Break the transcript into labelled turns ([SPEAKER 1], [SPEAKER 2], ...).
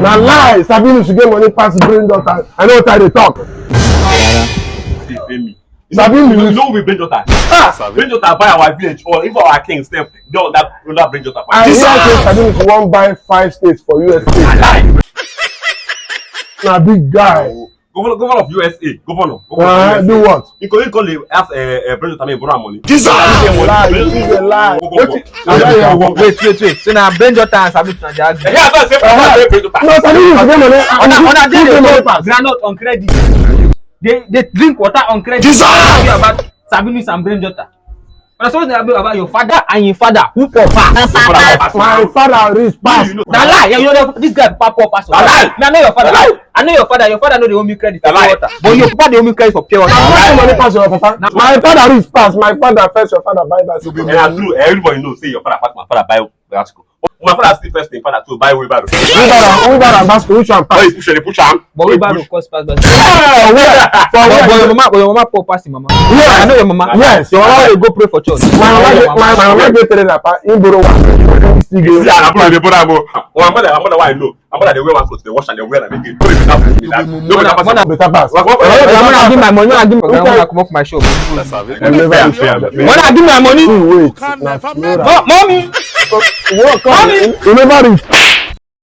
[SPEAKER 1] Na lie, Sabinu should get money pass brain daughter. I know what they talk.
[SPEAKER 2] Sabinu, you know we brain daughter. Brain daughter buy our village or even our king step. Don't that brain daughter.
[SPEAKER 1] I hear say Sabinu won't buy 5 states for USA.
[SPEAKER 2] Lie.
[SPEAKER 1] Na big guy.
[SPEAKER 2] Governor of USA. Governor.
[SPEAKER 1] Do what?
[SPEAKER 2] You can only ask brain daughter me borrow money.
[SPEAKER 1] Jesus! Lie, you is a lie.
[SPEAKER 3] Wait. So now brain daughter and Sabinu na their agree.
[SPEAKER 2] Yeah, that's it. Brain daughter.
[SPEAKER 1] No, Sabinu should get money.
[SPEAKER 3] On a day they go groundnut on credit. They drink water on credit.
[SPEAKER 1] Jesus!
[SPEAKER 3] About Sabinu and brain daughter. When I saw about your father and your father who pop pass.
[SPEAKER 1] My father rich pass.
[SPEAKER 3] Na lie, you know this guy pop pass.
[SPEAKER 2] Lie.
[SPEAKER 3] I know your father. I know your father. Your father know they owe me credit for pure water. But your papa they owe me credit for pure water.
[SPEAKER 1] Money pass your papa. My father rich pass. My father first. Your father buy bicycle.
[SPEAKER 2] And true, everybody knows say your father pass, my father buy bicycle. My father still first thing father to buy wheelbarrow.
[SPEAKER 1] Wheelbarrow and bicycle. Which one pass?
[SPEAKER 2] They push am.
[SPEAKER 3] But we buy no cost pass. But
[SPEAKER 1] For
[SPEAKER 3] your mama poor pass your mama.
[SPEAKER 1] Yeah,
[SPEAKER 3] I know your mama.
[SPEAKER 1] Yes.
[SPEAKER 3] Your mama will go pray for church.
[SPEAKER 1] My mama get tell that pa in borrow one. Still
[SPEAKER 2] See,
[SPEAKER 1] get.
[SPEAKER 2] I'm not the brother go. My mother why I know. My mother they wear one clothes, they wash and they wear and make it. No
[SPEAKER 1] Better pass.
[SPEAKER 3] When I give my money, I give my money. I come off my shop.
[SPEAKER 2] When I
[SPEAKER 3] When I give my money,
[SPEAKER 1] Wait.
[SPEAKER 3] mommy.
[SPEAKER 1] You never reach.